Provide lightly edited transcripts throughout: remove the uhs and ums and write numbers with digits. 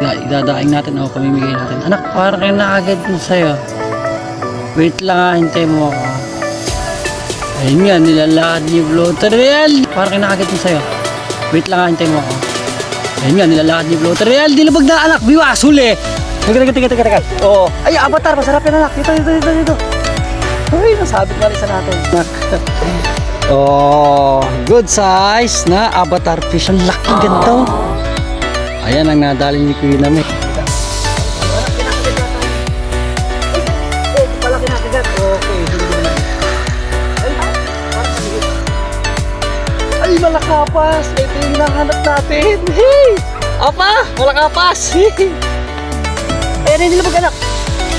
Idadaing natin o pamimigay natin. Anak, parang kayo nakagad mo sa'yo. Wait lang ha, hintay mo ako. Ayun nga, nilalakad niyo floater. Real! Parang kayo nakagad mo sa'yo. Wait lang ha, hintay mo ako. Ayun nga, nilalakad niyo floater. Real! Dilabag na anak! Biwas! Huli! Teka. Oo. Ay, avatar! Masarap yan anak! Dito. Uy, nasabit na isa natin. Oh, good size na avatar fish. Ang laki ganito. Ayan ang nadali ni Kuya Nami. Palaki na kagat. Okay. Ay, malakapas. Ito yung hinahanap natin. Hey! Apa? Malakapas. Ayan, hindi lang mag-anak.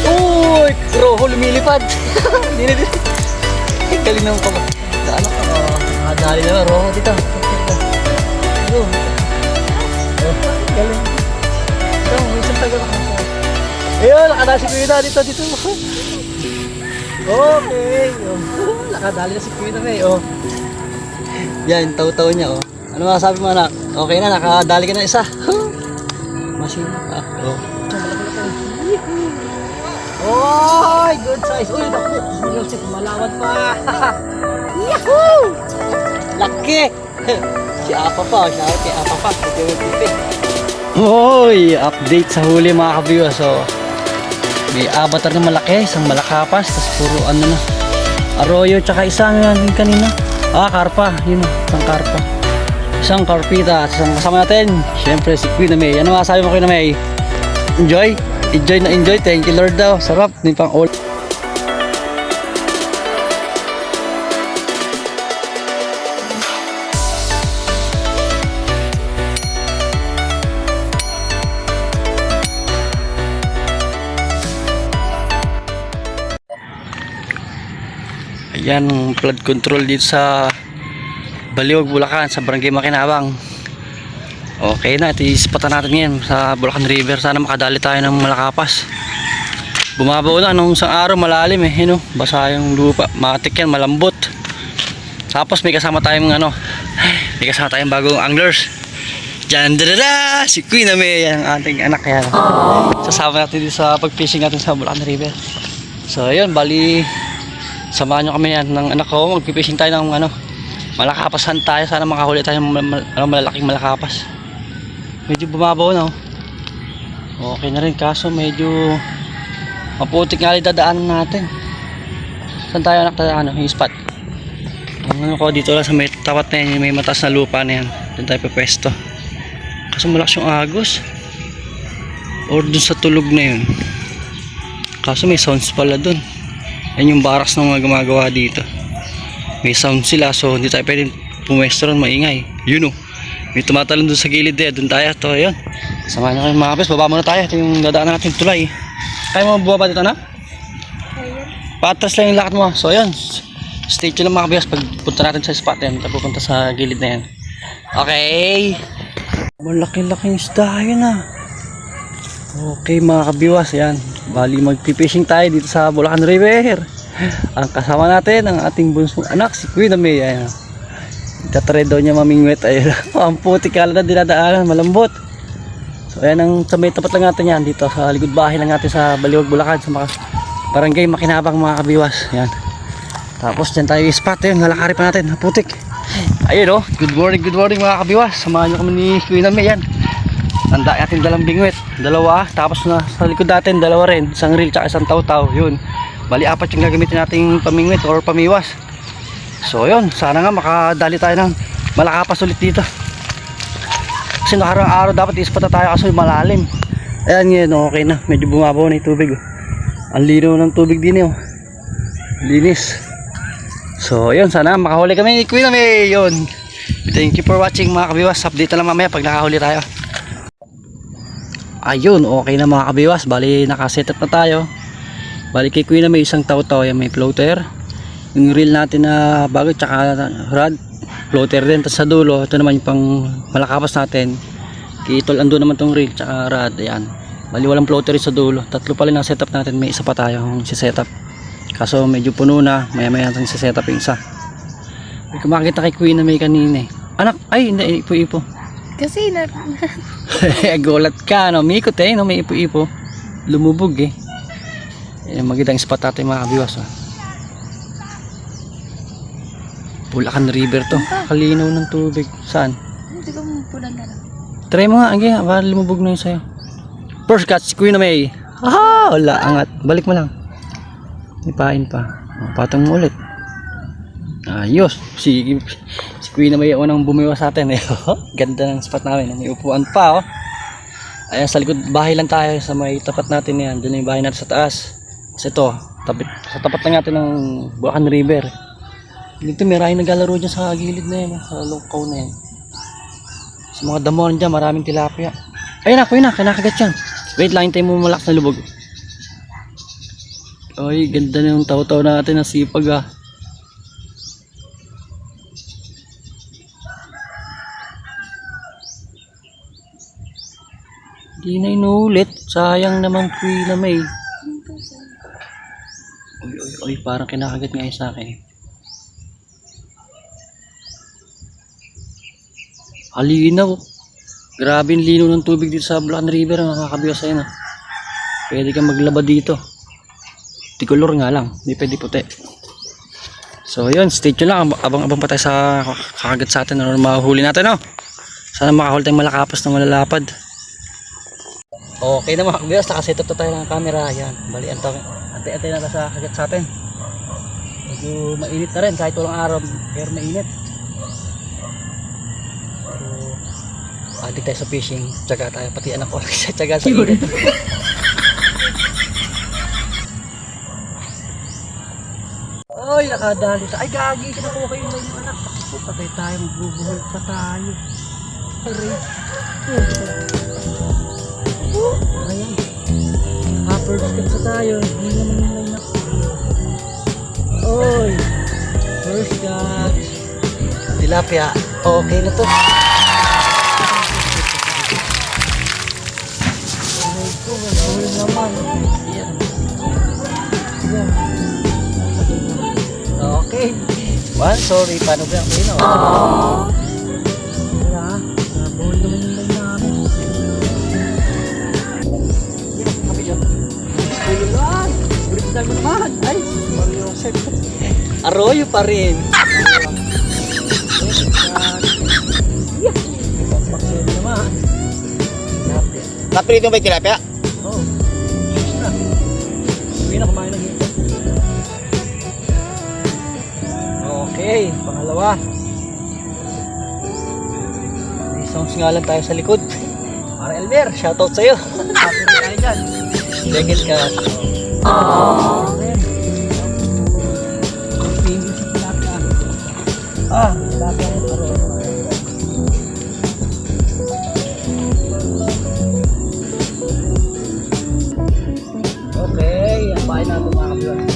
Uy, roho lumilipad. Galing naman pa ba? Anak ka. Nadali na roho dito. Galing. Ito, may isang tagal ako. Ayun, nakadali si Kuya na dito. Okay. Nakadali na si Kuya na may. Yan, taw-taw niya. Ano masasabi mo anak? Okay na, nakadali ka na isa. Masino pa. Oh, good size. Uy, naku. Music, malawad pa. Yahoo! Laki. Si Apa pa. Shout kay Apa pa. Hoy, update sa huli mga ka-viewers. So, may avatar na malaki, isang malakapas, tapos puro ano na. Arroyo, tsaka isang kanina. Karpa. Yun o, isang karpa. Isang karpita. At isang kasama natin, syempre si Kuya May. Ano masasabi mo Kuya May? Enjoy? Enjoy. Thank you Lord daw. Sarap. May pang all. Ayan ang flood control dito sa Baliwag, Bulacan, sa Barangay Makinabang. Okay na, ito ispatan natin ngayon sa Bulacan River. Sana makadali tayo ng malakapas. Bumabaw na nung isang araw, malalim yun, basa yung lupa, matik yan, malambot. Tapos may kasama tayong bagong anglers. Diyan, si Kuya Nami, yan ang ating anak yan. Sasama natin dito sa pag-fishing natin sa Bulacan River. So ayun, bali samahan nyo kami yan ng anak ko. Mag-fishing tayo ng malakapasan tayo. Sana makahuli tayo ng malalaking malakapas. Medyo bumabaw na okay na rin, kaso medyo maputik nga dadaanan natin. Saan tayo anak yung spot? Ang ko dito lang sa may tapat na yan, may mataas na lupa na yan. Doon tayo pwesto. Kaso malakas yung agos. Or dun sa tulog na yun. Kaso may sounds pala dun. Yan yung barracks ng mga gumagawa dito. May sound sila, so hindi tayo pwedeng pumwesto ron, maingay. Yun may tumatalon doon sa gilid doon tayo. Ito, ayun. Samahan nyo kayo mga kapis, baba muna tayo. Ito yung dadaan natin tulay. Kaya mo bubaba dito na? Patras lang yung lakad mo. So ayun, stay tuned lang mga kapis pag punta natin sa spot yan. Ito pupunta sa gilid na yan. Okay. Malaki-laking isda yun Okay mga kabiwas, yan. Bali magpipishing tayo dito sa Bulacan River. Ang kasama natin, ang ating bunsong anak, si Kuya May. Ayan. Itatry daw niya mamingwit. Ayun. Ang puti kala na dinadaanan, malambot. So ayan, ang may tapat lang natin yan dito sa likod bahay lang natin sa Baliwag, Bulacan, sa Barangay Makinabang mga kabiwas. Ayan. Tapos dyan tayo spot yun, nalakari pa natin, putik. Ayun good morning mga kabiwas. Samahan nyo kami ni Kuya May. Yan. Tanda natin dalang bingwit, dalawa. Tapos na sa likod natin, dalawa rin, isang reel tsaka isang taw-taw. Yun, bali apat yung gagamitin nating pamingwit or pamiwas. So yun, sana nga makadali tayo ng malakapas ulit dito. Kasi nakarang araw dapat ispata tayo kaso malalim. Ayan ngayon, okay na, medyo bumabaw na yung tubig. Ang linaw ng tubig din linis. So yun, sana makahuli kami ni Kuya May. Yun, thank you for watching mga kabiwas. Update na lang mamaya pag nakahuli tayo. Ayun, okay na mga kabiwas. Bali nakasetup na tayo. Bali kay Kuya May isang taw-taw, may floater. Yung reel natin na bago tsaka rod, floater din. Tapos sa dulo, ito naman yung pang malakapas natin. Kitol ando naman tong reel tsaka rod. Ayan. Bali walang floater sa dulo. Tatlo pala na setup natin. May isa pa tayo kung si-setup. Kaso medyo puno na. Maya-maya natin si-setup yung isa. May kumakita kay Kuya May kanina Anak, ay hindi, ipo-ipo. Kasi na... Gulat ka, no? May ikot no? May ipo-ipo. Lumubog eh. Magandang spot natin mga kabiwas. Oh. Bulacan River to. Kalinaw ng tubig. Saan? Hindi ko pulan na lang. Try mo nga, Agi. Para lumubog na yun sa'yo. First catch, Queen na May. Ah, wala, angat. Balik mo lang. Ipain pa. Patong mo ulit. Ayos. Si Queen na May unang bumiwas sa atin. Ganda ng spot namin. May upuan pa. Oh. Ayan, sa likod bahay lang tayo. Sa may tapat natin yan. Doon yung bahay natin sa taas. Kasi ito, sa tapat lang natin ng Bulacan River. Dito may maraming naglalaro dyan sa gilid na yan. Sa lungkaw na yan. Sa mga damon dyan, maraming tilapia. Ayun na, kinakagat yan. Wait lang, hintayin mo malakas na lubog. Ay, ganda na yung taw-taw natin na sipag ah. Hindi na inulit. Sayang naman Queen na May. Uy, parang kinakagat nga sa akin. Halinaw. Grabe yung lino ng tubig dito sa Bulacan River. Nakakabiwas sa'yo na. Pwede kang maglaba dito. Tikolor nga lang. Hindi pwede puti. So yun, stay tuned lang. Abang-abang pa tayo sa kakagat sa atin. Ano mahuli natin, no? Sana makahuli tayong malakapos na malalapad. Okay na mga kabiwas. Nakaset up tayo ng camera. Yan. Bali, antay na sa kagat sa atin. Medyo mainit na rin. Kahit walang araw. Pero mainit. Adik tayo sa fishing, tsaga tayo, pati anak ko tsaga sa init. Oy, nakadali tayo. Ay, gagi, kinakuha kayo na yung anak. Patay tayo, magbubuhol pa tayo. Aray. Ayan. First catch sa tayo. Hindi naman yung line up. Oy. First catch. Tilapia. Okay na to. Okay. Well, sorry. Paano ba ang pino? Wala. Nabuhol naman yung line namin. Yan. Kapit yan. Ulo lang. Beritan mo naman. Ay. Mario set. Arroyo pa rin. Yeah. Paksin naman. Napilito ba yung tilapia? Oo. Na. Uwi na, kumain na dito. Okay, pangalawa. May sounds nga lang tayo sa likod. Para Elmer, shoutout sa'yo. Happy na tayo dyan. Second ka. Pingin sa tilapia. Tilapia ko pa rin. Okay, ang pain natin mga kabiwan.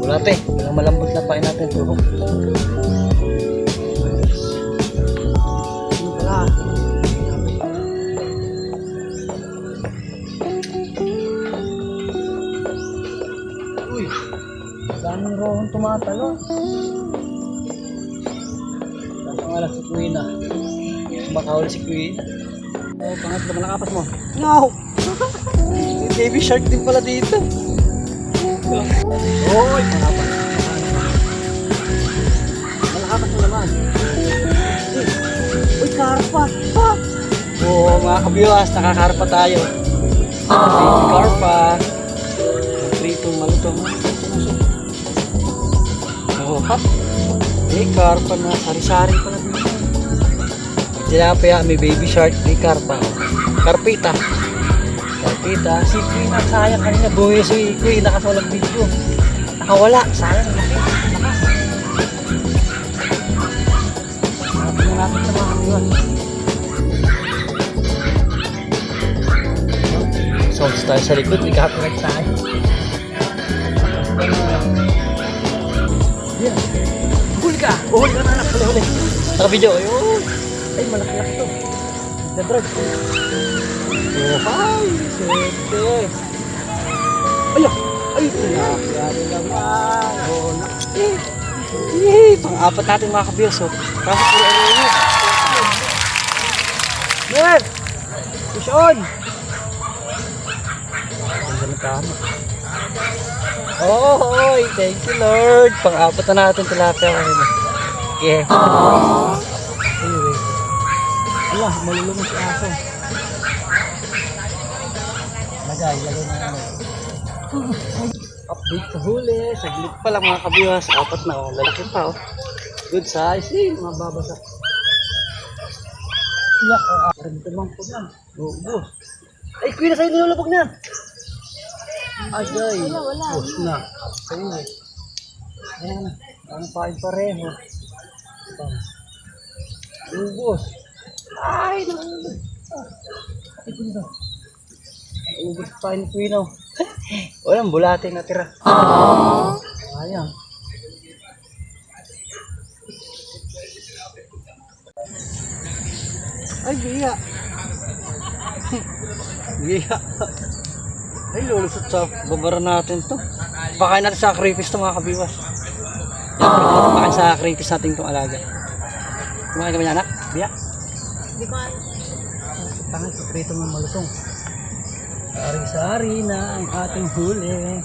Wala te, yung malambot na pain natin. Turok. Ano pala? Uy, daming rohon tumatalo. Napangalan si Queen ah. Makahuli si Queen. Oh, pangatlo, malakapas mo. No! Baby shark din pala dito. Oy, malakas. Malakapas mo naman. Uy, karpa. Oo, mga kabiwas, nakakarpa tayo. Baby karpa. Pritong malutong. Oo, ha? May karpa na sari-sari pala dito. Tilapia, may baby shark, may karpa. Karpita. Kita, si Queen at sayang kanina buhay si Queen, nakasawalang video. Nakawala, sayang laki. Lakas. Natin na natin sa mga kabiwan. Sounds tayo sa likod, may copyright tayo. Yeah. Huli ka na anak, huli. Naka-video, ayun. Ay, malaki-laki to. Nag-drag. Oh, hi! Sete! Ay, tilapia rin naman! Oh, naku! Pang-apat natin mga kabiyos, oh. Kaso puro arroyo. Sir! Push on! Ganda na tama. Oh, oy, thank you Lord. Pang-apat na natin tilapia ngayon. Okay. Anyway. Allah, malulungan si aso. Lagay na ano. Update sa huli. Saglit pa lang mga kabiwas. Apat na oh. Lalaki pa oh. Good size. Mga babasa. Yak, parang tumang po yan. Oo. Ay, kuya na sa'yo nilulabog na. Ay, Wala. Bus na. Sa'yo eh. Ayan. Ang pain pareho. Ubos. Ay, naubos. Ay, kuya. Ubos pain kuya. Walang bulate na tira. Ayan. Ay, biya. Biya. Ay, lulusot sa babara natin to. Pakain natin sa crayfish to mga kabiwas. Pakain sa crayfish natin itong alaga. Kumain kami anak? Biya. Hindi ko alam. Pakain sa krito ng malusong. Sari-sari na ang ating huli.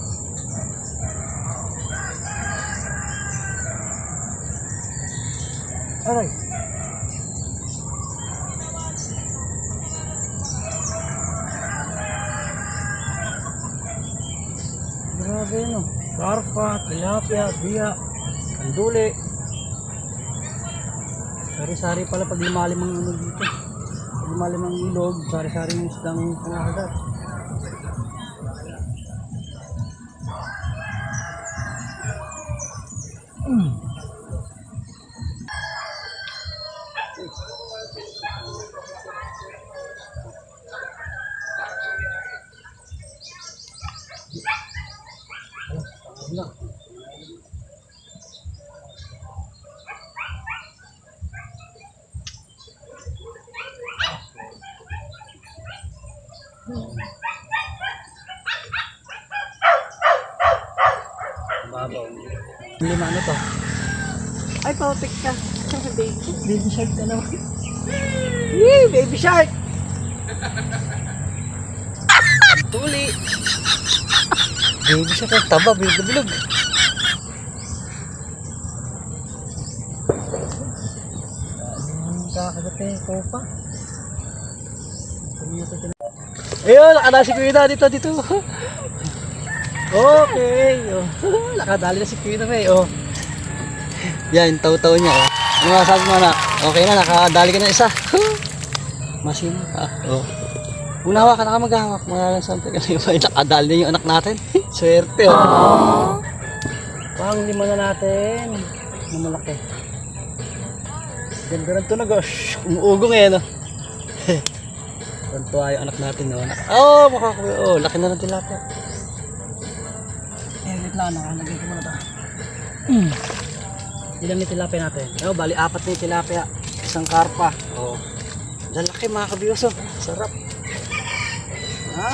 Aray. Grabe no. Karpa, tilapia, biya, anduli. Sari-sari pala pag lumalim ang ano dito. Pag lumalim ang ilog, sari-sari yung isdang pangahagat. Wala. Babaw. Lima ano to? Ay, pautik ka. Baby. Baby shark na naman. Yee! Baby shark! Tuli! Baby shark ang taba, bilog na bilog. Kakagat eh, kopa. Ayun, nakadali si Kuya na dito. Okay. Oh. Nakadali na si Kuya na may. Oh. Yan, taw-taw niya. Oh. Ano masasabi mo anak? Okay na, nakadali ka na isa. Masin. Oh. Una hawak ka na ka maghahawak. Mga something. Nakadali na yung anak natin. Swerte. Oh. Pang lima na natin. Na malaki. Ganda ng tunog. Oh. Umuugong eh. No? Tantuwa yung anak natin. No? Oh, makakuha. Oh, laki na ng tilapia. Wait lang. Nakalagay ko muna ito. Ilan yung tilapia natin? Oh, bali apat na yung tilapia. Isang karpa. Oh. Lalaki mga kabiyos. Oh. Sarap.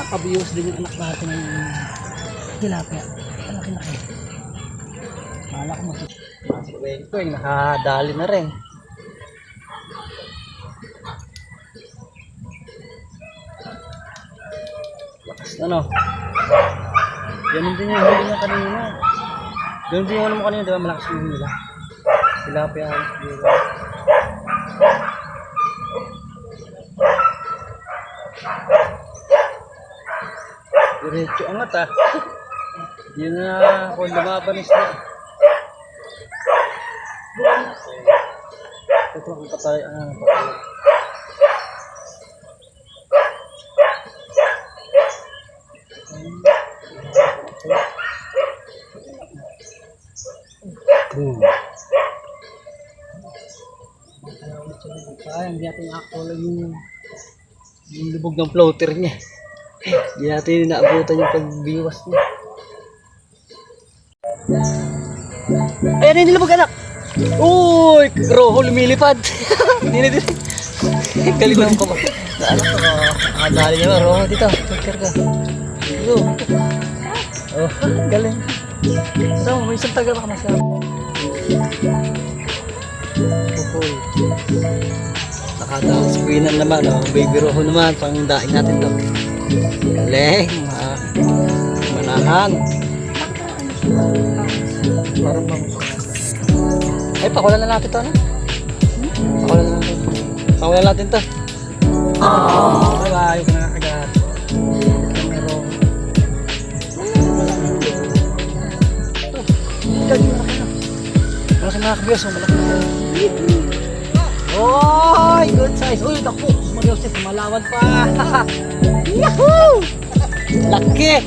Kabiyos din yung anak natin ng tilapia. Laki-laki. Kala ko masusunod ko yung nakadali na rin. Lakas ano. Ganun din yung huli niya kanina. Ganun din yung huli mo kanina, diba? Malakas yung huli nila. Tilapia. Diretso angat ah. Yun na kung lumaban isla. Ito ang patay. Patay. Boom. Sayang, di natin ako lang yung lubog ng floater niya. Di natin naabutan yung pagbiwas niya. Ayan, hindi lubog anak! Uy! Roho lumilipad! Hindi na din. Galing ko ba? Anak ko, nakadali niya ba? Roho dito, picture ka. Oh, galing. So, may isang taga baka masyado. Pupoy. Nakadaan si Queen naman, oh. Baby Rojo naman, pang daing natin to. Galing, manahan. Parang ay, pakulan na natin to, ano? Pakulan na natin. Pakulan natin to. Bye-bye, huwag na nakagat. Meron. Malaki mga kabiyos, malaki na. Oy, good size. Uy, naku, Mariosep, malawan pa. Yahoo! Laki!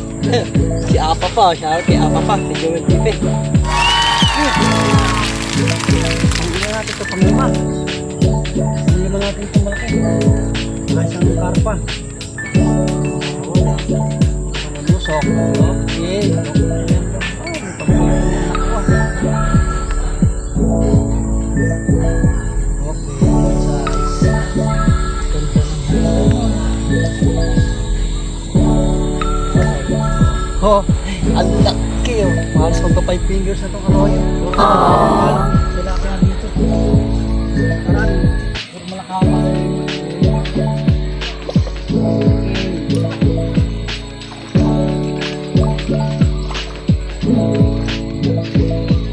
Si Apa pa, shout kay Apa pa, si Joel Tipe. Pangina natin ito, pangima. Pangima natin ito malaki. Kahit ang karpa. Wala. Lusok. Okay. Oh, ang laki oh. Mahalos magpa 5 fingers na itong arroyo. Sila kaya dito. Marami. Puro malakama.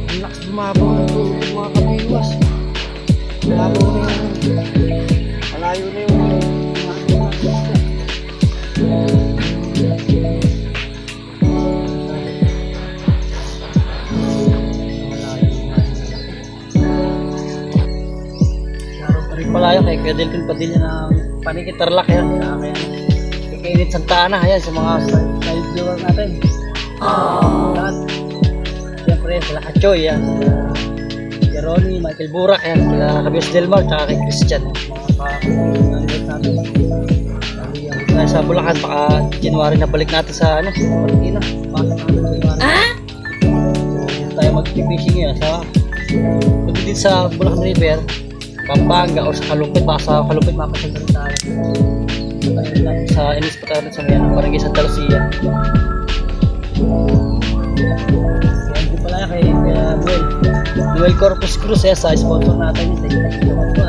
Ang lakas bumabaw ng tubig mga kapiwas. Malayo na yung malayo na yung palayo kay Kuya Delphin Padilla na Panikit Tarlac yan. Kaya kikainit Santa Ana yan sa mga side viewer natin. Lahat. Siyempre sila Kachoy yan. Sila Ronnie, Michael Burak yan. Sila Kabios Delmar, tsaka kay Christian. Mga pa-nalibot natin. Tayo sa Bulacan, baka January na balik natin sa ano, Marikina. Pasok natin sa January. Dito tayo mag-fishing ngayon sa pwede dito sa Bulacan River, Pampanga o sa Kalupit, baka sa Kalupit mapasagdan tayo. Sa Inis Patalan sa Mayan, Barangay Santa Lucia. Yan din pala kay Noel Corpus Cruz sa sponsor natin. Thank you so much po.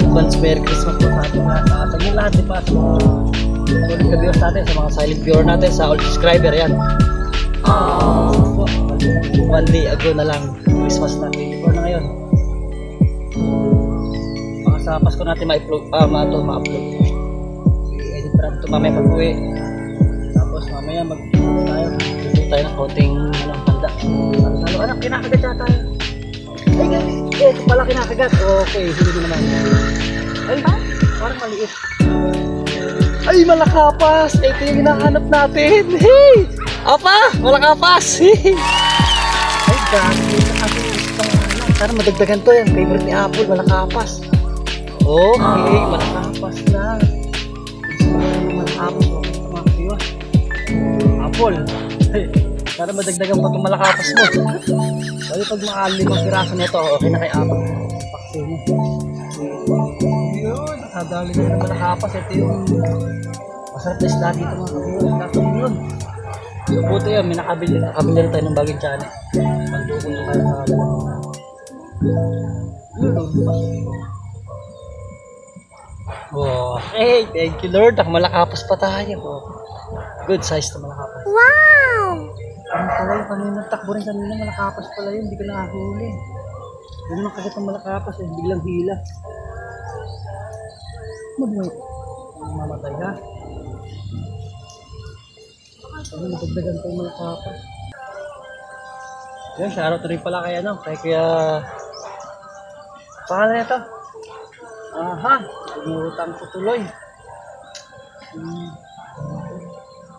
Advance Merry Christmas po sa ating lahat. Sa inyo lahat din pa sa mga solid ka-viewers natin, sa mga silent viewer natin, sa all subscriber yan. One day ago na lang, Christmas na, 24 na ngayon. Baka sa Pasko natin ma-upload. I-edit pa natin ito mamaya pag-uwi. Tapos mamaya mag-tayo tayo ng konting handa. Ano, anak, kinakagat siya tayo. Ay, gani. Ito pala kinakagat. Okay, huli mo naman. Ay, parang maliit. Ay, malakapas. Ito yung hinahanap natin. Hey! Apa, malakapas. Hey! Ay, gani. Sana madagdagan to yan. Favorite ni Apple, malakapas. Okay, malakapas na. Malakapas. Okay, mga kiwa. Apple. Hey, sana madagdagan mo itong malakapas mo. Kasi pag mga 5 piraso nito, okay na kay Apple. Paksin mo. Yun, nakadali na naman nakapas. Ito yung masarap na isla dito mga kapiwan. Kakong yun. So buto yun, may nakabili rin tayo ng baging tiyan. Pandukong na tayo sa kapiwan. Yun, oh, hey, thank you Lord. Malakapas pa tayo. Good size na malakapas. Wow! Ang pala yung kanina, takbo rin kanina, malakapas pala yun, hindi ko nakahuli. Hindi naman kagat ng malakapas, biglang hila. Mamatay ka. Ano, natagdagan pa yung malakapas. Yan, shoutout rin pala kaya no, kaya pangalan nito. Aha, umutang ko tuloy.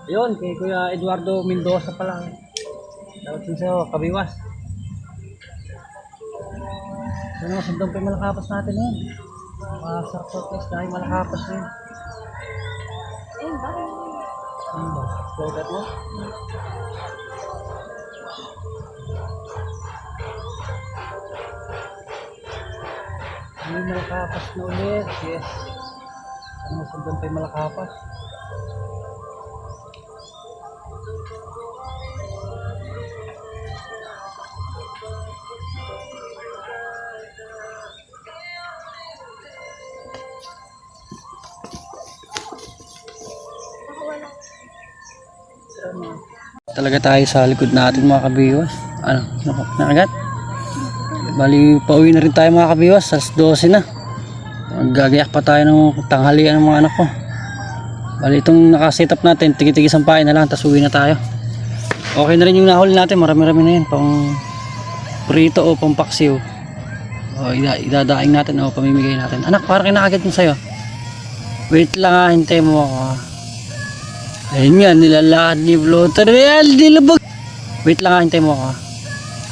Yun, kay Kuya Eduardo Mendoza pala. Dapat din sa'yo, kabiwas. Ano, sundong pa yung malakapas natin yun. Masarap surprise dahil malakapas yun. Eh, bakit? Slogat mo? May malakapas na ulit. Yes. Ano, sundong pa yung malakapas. Talaga tayo sa likod natin mga kabiwas. Ano, nakagat? Bali, pauwi na rin tayo mga kabiwas. Alas 12 na. Gagayak pa tayo ng tanghalian ng mga anak ko. Bali, itong nakaset up natin, tigi-tigi sampain na lang, tapos uwi na tayo. Okay na rin yung nahuli natin, marami-rami na yun. Pang prito o pang paksiw. O, idadaing natin o pamimigay natin. Anak, parang kinakagat yun sa'yo. Wait lang ha, hintay mo ako ha. Ayun nga, nilalakad ni Floater Real, dilubog. Wait lang ha, hintay mo ako ha.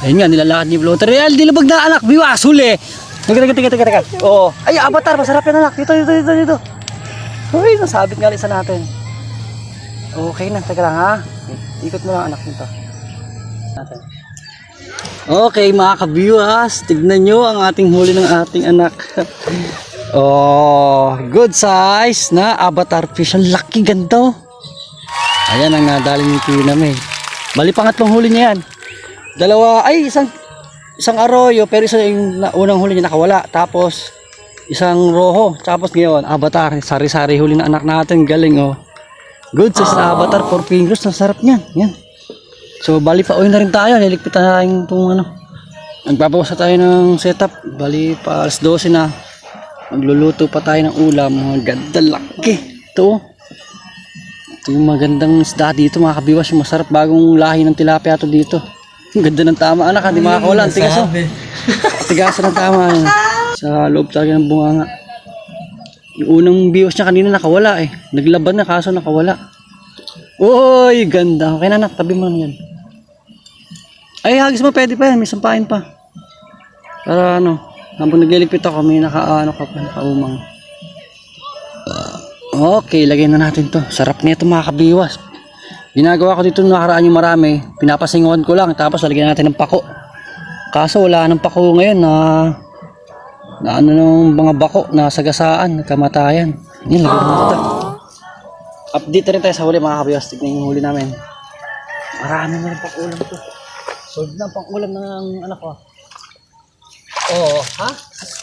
Ayun nga, nilalakad ni Floater Real, dilubog na anak, biwas, huli. Teka. Oo. Ay, Avatar, masarap yan anak. Dito. Uy, nasabit nga isa natin. Okay na, teka lang ha. Ikot mo lang anak nito. Natin. Okay mga kabiwas, tignan nyo ang ating huli ng ating anak. Oh, good size na Avatar fish. Ang laki, ganda oh. Ayan ang nadali ni Tina May. Bali pangatlong huli niya yan. Dalawa, ay isang arroyo, pero isa yung unang huli niya nakawala. Tapos isang roho. Tapos ngayon, Avatar, sari-sari huli na anak natin. Galing oh. Good size na Avatar, 4 fingers. Ang sarap niyan. Yan. So bali pa uwi na rin tayo. Niligpitan na tayong itong ano. Nagpapawasa tayo ng setup. Bali pa alas 12 na. Magluluto pa tayo ng ulam. Mga ganda laki. Ito. Ito yung magandang isda dito mga kabiwas. Yung masarap bagong lahi ng tilapia ito dito. Ang ganda ng tama anak. Hindi makakawala. Ang tigas oh. Tigasan ng tama. Yun. Sa loob talaga ng bunganga. Yung unang biwas niya kanina nakawala eh. Naglaban na kaso nakawala. Uy, ganda. Okay na anak. Tabi mo na yan. Ay, hagis mo. Pwede pa yan. May sampain pa. Para ano. Habang nagliligpit ako, may nakaumang. Okay, lagyan na natin to. Sarap nito mga kabiwas. Ginagawa ko dito nakaraan yung marami. Pinapasinguan ko lang. Tapos lagyan natin ng pako. Kaso wala ng pako ngayon na ano ng mga bako na sagasaan, kamatayan. Yan, lagyan natin to. Update rin tayo sa huli mga kabiwas. Tignan yung huli namin. Marami na rin pang-ulam to. Sold na pang-ulam ng anak ko. Oh, ha?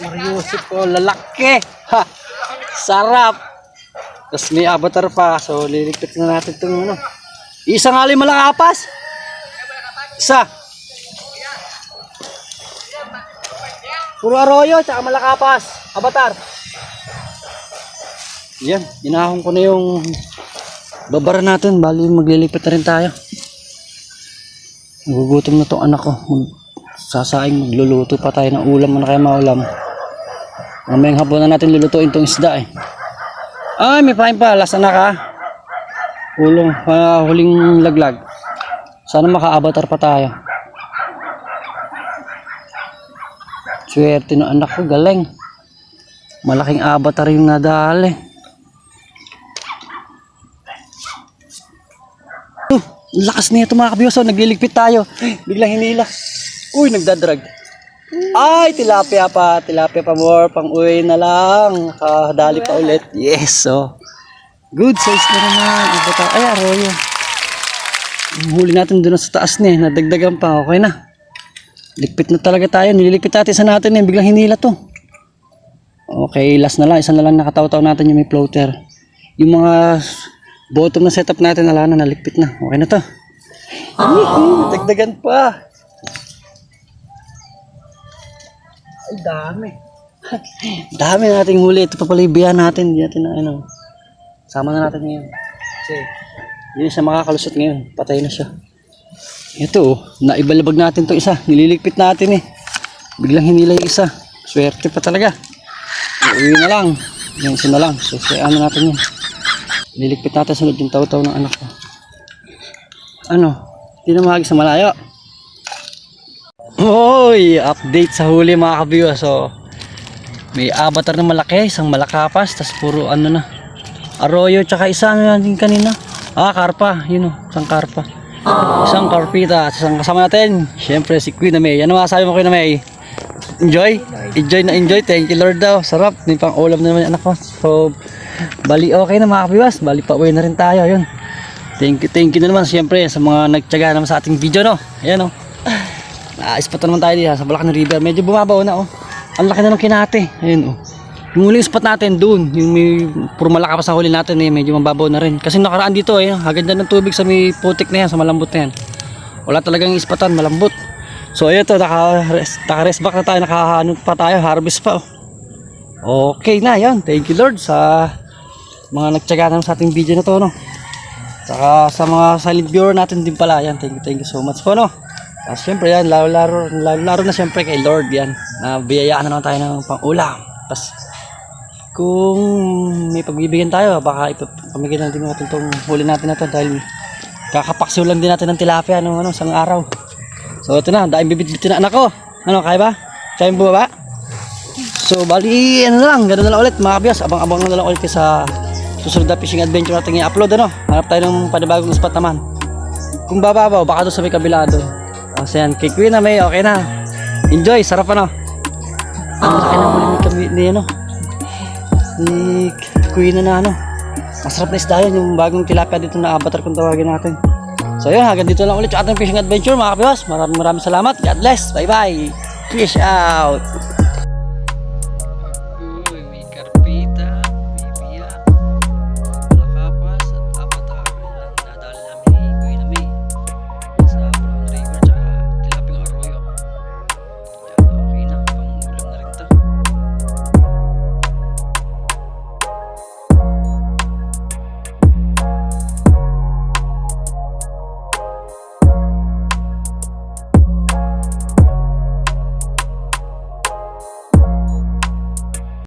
Mariusip ko, lalaki. Ha? Sarap. Tapos may Avatar pa. So, liligpit na natin itong ano. Isang alay malakapas. Isa. Puro arroyo, tsaka malakapas. Avatar. Yan, inahon ko na yung babara natin. Bali, magliligpit na rin tayo. Nagugutom na itong anak ko. Sasaing, magluluto pa tayo ng ulam. Ano kaya maulam? Mamayang hapon na natin lulutuin itong isda eh. Ay, may pain pa. Last anak ha. Huling laglag. Sana maka-Avatar pa tayo. Swerte ng anak ko, galing. Malaking Avatar yung nadali. Lakas na ito mga kabiyoso. Nagliligpit tayo. Biglang hinila. Uy, nagdadrag. Ay, tilapia pa more. Pang uwi na lang. Kadali pa ulit. Yes, so. Good size na naman. Ay, arroyo. Huli natin doon sa taas niya. Nadagdagan pa. Okay na. Ligpit na talaga tayo. Nililigpit natin sa natin eh. Biglang hinila to. Okay, last na lang. Isa na lang nakataw-taw natin yung may floater. Yung mga bottom na setup natin, ala na, naligpit na. Okay na to. Dagdagan pa. Ay, dami. Dami nating huli. Ito pa pala yung biya natin. Hindi natin na ano. Sama na natin ngayon. Kasi, hindi siya makakalusot ngayon. Patay na siya. Ito oh. Naibalabag natin to isa. Nililigpit natin eh. Biglang hinila yung isa. Swerte pa talaga. Uwi na lang. Yan isa na lang. So, ano natin yun. Nililigpit natin sa loob yung taw-taw ng anak ko. Ano? Hindi na mahagi sa malayo. Hoy, update sa huli mga kabiwas. So, may Avatar na malaki, isang malakapas, tas puro ano na. Arroyo tsaka isa ano natin kanina. Karpa, yun oh, isang karpa. Isang karpita, isang kasama natin. Syempre si Queen May. Ano masasabi mo Queen May? Enjoy? Enjoy. Thank you Lord daw. Sarap, may pang ulam na naman yung anak ko. So, bali okay na mga kabiwas. Bali pa uwi na rin tayo, yun. Thank you na naman syempre sa mga nagtiyaga naman sa ating video no. Ayan oh. Ispat naman tayo dito sa Bulacan River. Medyo bumabaw na oh. Ang laki na ng kinate. Ayun oh. Yung huling spot natin doon, yung may puro malaka pa sa huli natin eh, medyo mababaw na rin. Kasi nakaraan dito eh, haganda ng tubig sa may putik na yan, sa malambot na yan. Wala talagang ispatan, malambot. So ayun to, naka-rest back na tayo, naka-ano pa tayo, harvest pa. Okay na, yan. Thank you Lord sa mga nagtyaga naman sa ating video na to, no. Saka sa mga silent viewer natin din pala, yan. Thank you so much po, no. At syempre yan, laro na syempre kay Lord yan. Biyayaan na naman tayo ng pang-ulam. Tapos kung may pagbibigyan tayo, baka ipamigyan natin itong huli natin na to dahil kakapaksiw lang din natin ng tilapia isang araw. So ito na, dahil bibit-bitin na anak ko. Ano, kaya ba? Kaya mo ba? So bali, ano na lang, ganoon na lang ulit mga kabiyas. Abang-abang na lang ulit sa susunod na fishing adventure natin i-upload, ano. Hanap tayo ng panibagong spot naman. Kung bababaw, baka doon sa may kabila doon. Kasi yan, kay Queen na may, okay na. Enjoy, sarap ano. Ano sa akin ang huli ni Queen na ano. Masarap na isda yan, yung bagong tilapia dito na avatar kung tawagin natin. So yun, hanggang dito lang ulit yung ating fishing adventure mga kabiyas. Maraming salamat. God bless. Bye bye. Fish out.